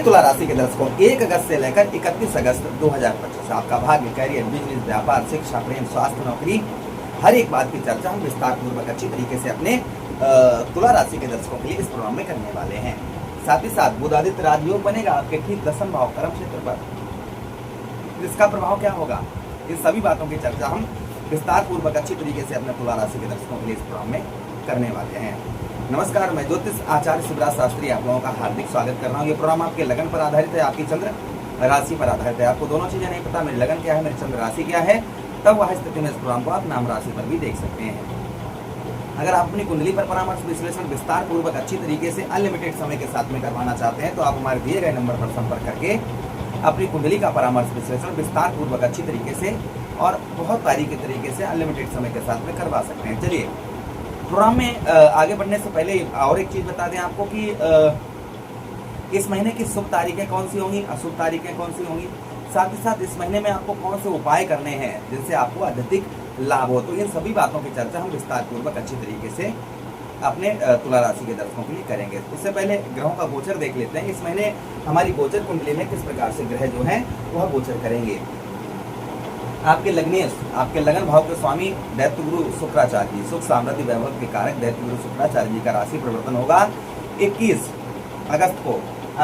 तुला राशि के दर्शकों, 1 अगस्त से लेकर 31 अगस्त 2025 आपका भाग्य, कैरियर, बिजनेस, व्यापार, शिक्षा, प्रेम, स्वास्थ्य, नौकरी, हर एक बात की चर्चा हम विस्तार पूर्वक अच्छी तरीके से अपने तुला राशि के दर्शकों के लिए इस प्रोग्राम में करने वाले हैं। साथ ही साथ बुधादित्य राजयोग बनेगा आपके ठीक 10वें भाव कर्म क्षेत्र पर। इसका प्रभाव क्या होगा, इन सभी बातों की चर्चा हम विस्तार पूर्वक अच्छी तरीके से अपने तुला राशि के दर्शकों के लिए इस प्रोग्राम में करने वाले हैं। नमस्कार, मैं ज्योतिष आचार्य शिवराज शास्त्री आप लोगों का हार्दिक स्वागत कर रहा हूँ। ये प्रोग्राम आपके लगन पर आधारित है, आपकी चंद्र राशि पर आधारित है। आपको दोनों चीजें नहीं पता, मेरी लगन क्या है, मेरी चंद्र राशि क्या है, तब वह स्थिति में इस प्रोग्राम को आप नाम राशि पर भी देख सकते हैं। अगर आप अपनी कुंडली पर परामर्श विश्लेषण विस्तार पूर्वक अच्छी तरीके से अनलिमिटेड समय के साथ में करवाना चाहते हैं तो आप हमारे दिए गए नंबर पर संपर्क करके अपनी कुंडली का परामर्श विश्लेषण विस्तार पूर्वक अच्छी तरीके से और बहुत बारीकी तरीके से अनलिमिटेड समय के साथ में करवा सकते हैं। चलिए प्रोग्राम में आगे बढ़ने से पहले और एक चीज बता दें आपको कि इस महीने की शुभ तारीखें कौन सी होंगी, अशुभ तारीखें कौन सी होंगी, साथ ही साथ इस महीने में आपको कौन से उपाय करने हैं जिनसे आपको अधिक लाभ हो। तो इन सभी बातों की चर्चा हम विस्तार पूर्वक अच्छी तरीके से अपने तुला राशि के दर्शकों के लिए करेंगे। उससे पहले ग्रहों का गोचर देख लेते हैं। इस महीने हमारी गोचर कुंडली में किस प्रकार से ग्रह जो हैं वह गोचर करेंगे। आपके लग्नेश, आपके लगन भाव के स्वामी दैत्य गुरु शुक्राचार्य जी, सुख समृद्धि वैभव के कारक दैत्य गुरु शुक्राचार्य जी का राशि परिवर्तन होगा 21 अगस्त को।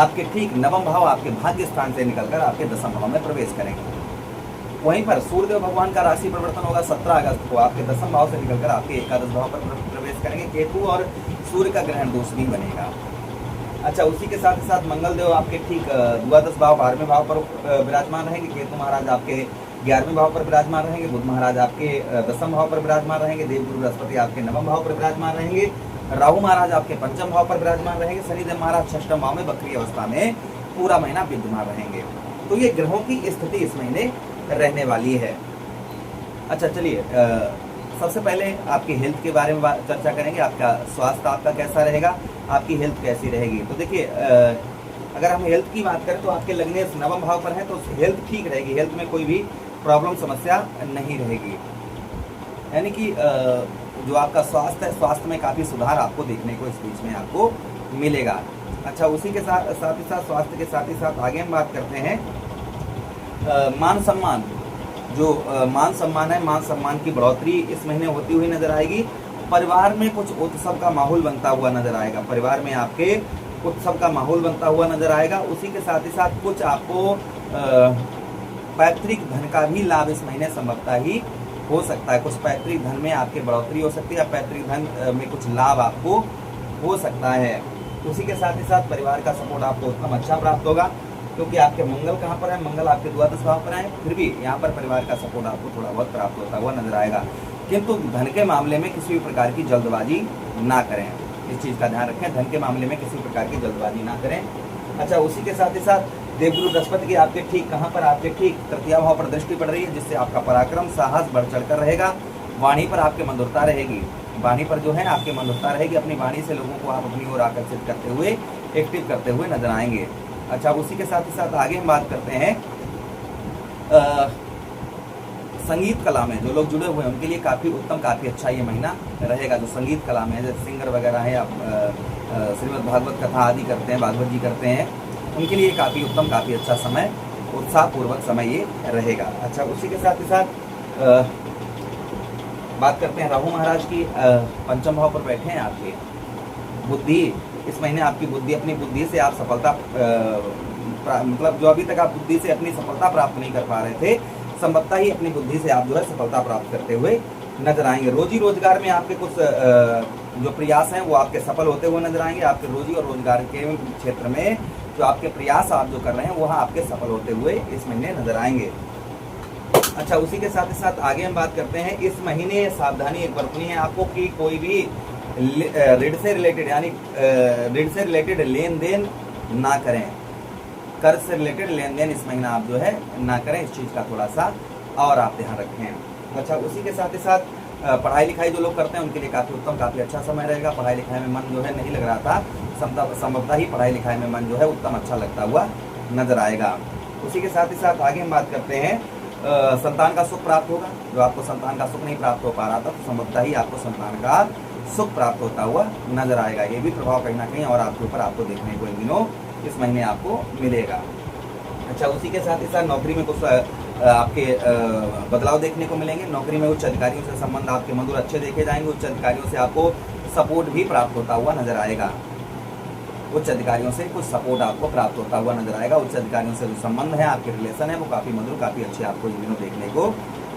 आपके ठीक 9वां भाव आपके भाग्य स्थान से निकलकर आपके 10वें भाव में प्रवेश करेंगे। वहीं पर सूर्यदेव भगवान का राशि परिवर्तन होगा 17 अगस्त को। आपके 10वें भाव से निकलकर आपके एकादश भाव पर प्रवेश करेंगे। केतु और सूर्य का ग्रहण दोष भी बनेगा। अच्छा, उसी के साथ ही साथ मंगल देव आपके ठीक द्वादश भाव 12वें भाव पर विराजमान रहेंगे। केतु महाराज आपके 11वें भाव पर विराजमान रहेंगे। बुध महाराज आपके 10वें भाव पर विराजमान रहेंगे। देवगुरु बृहस्पति आपके 9वें भाव पर विराजमान रहेंगे। राहु महाराज आपके 5वें भाव पर विराजमान रहेंगे। शनिदेव महाराज 6वें भाव में वक्री अवस्था में पूरा महीना विद्यमान रहेंगे। तो ये ग्रहों की स्थिति इस महीने रहने वाली है। अच्छा चलिए, सबसे पहले आपकी हेल्थ के बारे में चर्चा करेंगे। आपका स्वास्थ्य आपका कैसा रहेगा, आपकी हेल्थ कैसी रहेगी। तो देखिए, अगर हम हेल्थ की बात करें तो आपके लग्नेश 9वें भाव पर है तो हेल्थ ठीक रहेगी, हेल्थ में कोई भी प्रॉब्लम समस्या नहीं रहेगी। यानी कि जो आपका स्वास्थ्य है, स्वास्थ्य में काफ़ी सुधार आपको देखने को इस बीच में आपको मिलेगा। अच्छा, उसी के साथ ही साथ स्वास्थ्य के साथ ही साथ आगे हम बात करते हैं मान सम्मान। जो मान सम्मान है, मान सम्मान की बढ़ोतरी इस महीने होती हुई नजर आएगी। परिवार में कुछ उत्सव का माहौल बनता हुआ नजर आएगा। परिवार में आपके उत्सव का माहौल बनता हुआ नजर आएगा। उसी के साथ ही साथ कुछ आपको पैतृक धन का भी लाभ इस महीने संभवतः ही हो सकता है। कुछ पैतृक धन में आपके बढ़ोतरी हो सकती है, पैतृक धन में कुछ लाभ आपको हो सकता है। उसी के साथ ही साथ परिवार का सपोर्ट आपको उत्तम अच्छा प्राप्त होगा, क्योंकि आपके मंगल कहाँ पर है, मंगल आपके द्वादश भाव पर है। फिर भी यहाँ पर परिवार का सपोर्ट आपको थोड़ा बहुत प्राप्त होता हुआ नजर आएगा। किंतु धन के मामले में किसी भी प्रकार की जल्दबाजी ना करें, इस चीज़ का ध्यान रखें। धन के मामले में किसी प्रकार की जल्दबाजी ना करें। अच्छा, उसी के साथ ही साथ देवगुरु बृहस्पति की आपके ठीक कहाँ पर, आपके ठीक तृतीय भाव पर दृष्टि पड़ रही है, जिससे आपका पराक्रम साहस बढ़ चढ़ कर रहेगा। वाणी पर आपके मधुरता रहेगी, वाणी पर जो है आपके मधुरता रहेगी। अपनी वाणी से लोगों को आप अपनी ओर आकर्षित करते हुए, एक्टिव करते हुए नजर आएंगे। अच्छा, उसी के साथ ही साथ आगे हम बात करते हैं संगीत कला में जो लोग जुड़े हुए हैं उनके लिए काफ़ी उत्तम, काफ़ी अच्छा ये महीना रहेगा। जो संगीत कला में जैसे सिंगर वगैरह हैं, आप श्रीमद् भागवत कथा आदि करते हैं, भागवत जी करते हैं, उनके लिए काफ़ी उत्तम, काफ़ी अच्छा समय, उत्साहपूर्वक समय ये रहेगा। अच्छा, उसी के साथ ही साथ बात करते हैं राहु महाराज की। 5वें भाव पर बैठे हैं आपके। बुद्धि इस महीने आपकी बुद्धि, अपनी बुद्धि से आप सफलता मतलब जो अभी तक आप बुद्धि से अपनी सफलता प्राप्त नहीं कर पा रहे थे, संभवतः ही अपनी बुद्धि से आप जो है सफलता प्राप्त करते हुए नजर आएंगे। रोजी रोजगार में आपके कुछ जो प्रयास हैं वो आपके सफल होते हुए नजर आएंगे। आपके रोजी और रोजगार के क्षेत्र में जो आपके प्रयास आप जो कर रहे हैं वह आपके सफल होते हुए इस महीने नजर आएंगे। अच्छा, उसी के साथ ही साथ आगे हम बात करते हैं, इस महीने सावधानी एक बरतनी है आपको कि कोई भी ऋण से रिलेटेड, यानी ऋण से रिलेटेड लेन देन ना करें। कर्ज से रिलेटेड लेन देन इस महीना आप जो है ना करें, इस चीज़ का थोड़ा सा और आप ध्यान रखें। अच्छा, उसी के साथ ही साथ पढ़ाई लिखाई जो लोग करते हैं उनके लिए काफ़ी उत्तम, काफ़ी अच्छा समय रहेगा। पढ़ाई लिखाई में मन जो है नहीं लग रहा था, संभवतः ही पढ़ाई लिखाई में मन जो है उत्तम अच्छा लगता हुआ नजर आएगा। उसी के साथ ही साथ आगे हम बात करते हैं संतान का सुख प्राप्त होगा। जो आपको संतान का सुख नहीं प्राप्त हो पा रहा था, तो संभवतः ही आपको संतान का सुख प्राप्त होता हुआ नजर आएगा। ये भी प्रभाव कहीं ना कहीं और आपके ऊपर आपको देखने को इन दिनों इस महीने आपको मिलेगा। अच्छा, उसी के साथ ही साथ नौकरी में कुछ आपके बदलाव देखने को मिलेंगे। नौकरी में उच्च अधिकारियों से संबंध आपके मधुर अच्छे देखे जाएंगे। उच्च अधिकारियों से आपको सपोर्ट भी प्राप्त होता हुआ नजर आएगा। उच्च अधिकारियों से कुछ सपोर्ट आपको प्राप्त होता हुआ नजर आएगा। उच्च अधिकारियों से जो संबंध है, आपके रिलेशन है, वो काफ़ी मधुर, काफ़ी अच्छे आपको इन दिनों देखने को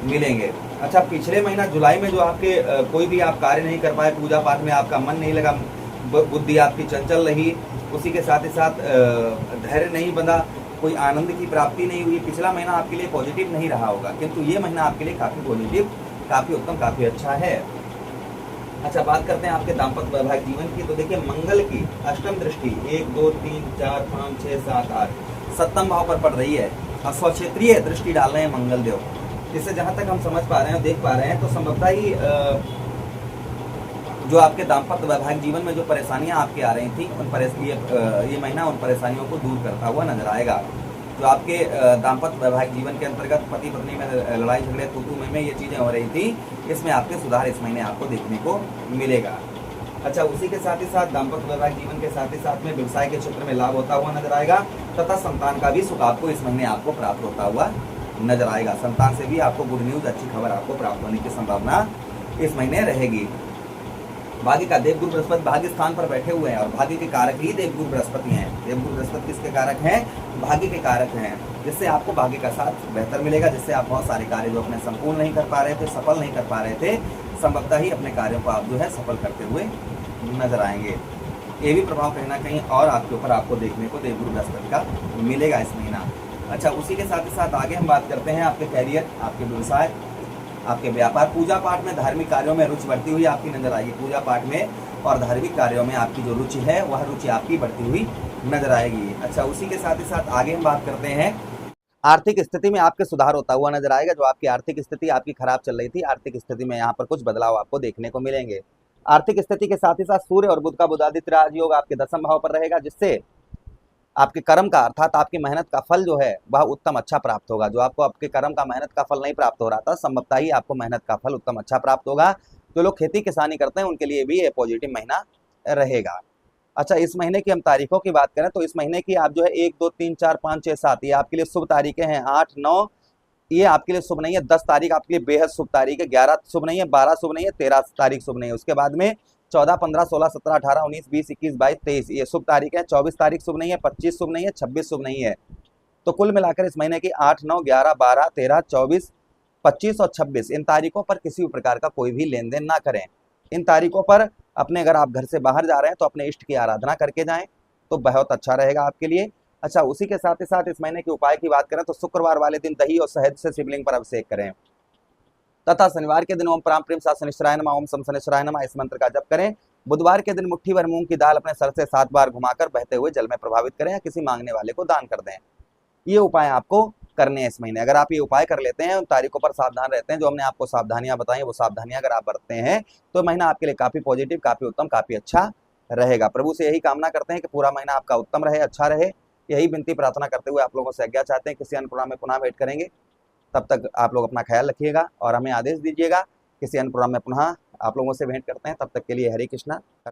मिलेंगे। अच्छा, पिछले महीना जुलाई में जो आपके कोई भी आप कार्य नहीं कर पाए, पूजा पाठ में आपका मन नहीं लगा, बुद्धि आपकी चंचल रही, उसी के साथ ही साथ धैर्य नहीं बंधा, कोई आनंद की प्राप्ति नहीं हुई, पिछला महीना आपके लिए पॉजिटिव नहीं रहा होगा, किंतु ये महीना आपके लिए काफ़ी पॉजिटिव, काफ़ी उत्तम, काफ़ी अच्छा है। अच्छा, बात करते हैं आपके दाम्पत्य वैवाहिक जीवन की। तो देखिए, मंगल की अष्टम दृष्टि 1 2 3 4 5 6 7 8 सप्तम भाव पर पड़ रही है और स्वक्षेत्रीय दृष्टि डाल रहे हैं मंगल देव। इससे जहां तक हम समझ पा रहे हैं, देख पा रहे हैं, तो संभवतः ही जो आपके दाम्पत्य वैवाहिक जीवन में जो परेशानियां आपके आ रही थी, ये महीना उन परेशानियों को दूर करता हुआ नजर आएगा। जो आपके दाम्पत्य वैवाहिक जीवन के अंतर्गत पति पत्नी में लड़ाई झगड़े, तू में ये चीज़ें हो रही थी, इसमें आपके सुधार इस महीने आपको देखने को मिलेगा। अच्छा, उसी के साथ ही साथ दाम्पत्य वैवाहिक जीवन के साथ ही साथ में व्यवसाय के क्षेत्र में लाभ होता हुआ नजर आएगा तथा संतान का भी सुख आपको इस महीने आपको प्राप्त होता हुआ नजर आएगा। संतान से भी आपको गुड न्यूज, अच्छी खबर आपको प्राप्त होने की संभावना इस महीने रहेगी। भाग्य का देवगुरु बृहस्पति भाग्य स्थान पर बैठे हुए हैं और भाग्य के कारक ही देवगुरु बृहस्पति हैं। देवगुरु बृहस्पति किसके कारक हैं? भाग्य के कारक हैं, जिससे आपको भाग्य का साथ बेहतर मिलेगा, जिससे आप बहुत सारे कार्य जो अपने संपूर्ण नहीं कर पा रहे थे, सफल नहीं कर पा रहे थे, संभवतः ही अपने कार्यों को आप जो है सफल करते हुए नजर आएंगे। ये भी प्रभाव कहीं ना कहीं और आपके ऊपर आपको देखने को देवगुरु बृहस्पति का मिलेगा इस महीना। अच्छा, उसी के साथ ही साथ आगे हम बात करते हैं आपके कैरियर, आपके व्यवसाय, आपके व्यापार, पूजा पाठ में, धार्मिक कार्यों में रुचि बढ़ती हुई आपकी नजर आएगी। पूजा पाठ में और धार्मिक कार्यों में आपकी जो रुचि है, वह रुचि आपकी बढ़ती हुई नजर आएगी। अच्छा, उसी के साथ ही साथ आगे हम बात करते हैं आर्थिक स्थिति में आपके सुधार होता हुआ नजर आएगा। जो आपकी आर्थिक स्थिति आपकी खराब चल रही थी, आर्थिक स्थिति में यहाँ पर कुछ बदलाव आपको देखने को मिलेंगे। आर्थिक स्थिति के साथ ही साथ सूर्य और बुध का बुधादित्य राजयोग आपके 10वें भाव पर रहेगा, जिससे आपके कर्म का अर्थात आपकी मेहनत का फल जो है वह उत्तम अच्छा प्राप्त होगा। जो आपको आपके कर्म का मेहनत का फल नहीं प्राप्त हो रहा था, संभवतः ही आपको मेहनत का फल उत्तम अच्छा प्राप्त होगा। जो लोग खेती किसानी करते हैं उनके लिए भी ये पॉजिटिव महीना रहेगा। अच्छा, इस महीने की हम तारीखों की बात करें तो इस महीने की आप जो है 1 2 3 4 5 6 7 ये आपके लिए शुभ तारीखें हैं। 8 9 ये आपके लिए शुभ नहीं है। 10 तारीख आपके लिए बेहद शुभ तारीख है। 11 शुभ नहीं है, 12 शुभ नहीं है, 13 तारीख शुभ नहीं है। उसके बाद में 14 15 16 17 18 19 20 21 22 23 ये शुभ तारीख है। 24 तारीख शुभ नहीं है, 25 शुभ नहीं है, 26 शुभ नहीं है। तो कुल मिलाकर इस महीने की 8 9 11 12 13 24 25 और 26 इन तारीखों पर किसी भी प्रकार का कोई भी लेन देन ना करें। इन तारीखों पर अपने, अगर आप घर से बाहर जा रहे हैं तो अपने इष्ट की आराधना करके जाएं तो बहुत अच्छा रहेगा आपके लिए। अच्छा, उसी के साथ ही साथ इस महीने के उपाय की बात करें तो शुक्रवार वाले दिन दही और शहद से शिवलिंग पर अभिषेक करें तथा शनिवार के दिन ओम प्राम प्रेम सा शनिश्चराय नमः, ओम सम शनिश्चराय नमः इस मंत्र का जप करें। बुधवार के दिन मुट्ठी भर मूंग की दाल अपने सर से 7 बार घुमाकर बहते हुए जल में प्रभावित करें या किसी मांगने वाले को दान कर दें। ये उपाय आपको करने हैं इस महीने। अगर आप ये उपाय कर लेते हैं, उन तारीखों पर सावधान रहते हैं, जो हमने आपको सावधानियां बताई वो सावधानियां अगर आप बरतते हैं तो महीना आपके लिए काफी पॉजिटिव, काफी उत्तम, काफी अच्छा रहेगा। प्रभु से यही कामना करते हैं कि पूरा महीना आपका उत्तम रहे, अच्छा रहे। यही विनती प्रार्थना करते हुए आप लोगों से आज्ञा चाहते हैं। किसी अन्य प्रोग्राम में पुनः भेंट करेंगे, तब तक आप लोग अपना ख्याल रखिएगा और हमें आदेश दीजिएगा। किसी अन्य प्रोग्राम में पुनः आप लोगों से भेंट करते हैं, तब तक के लिए हरे कृष्णा।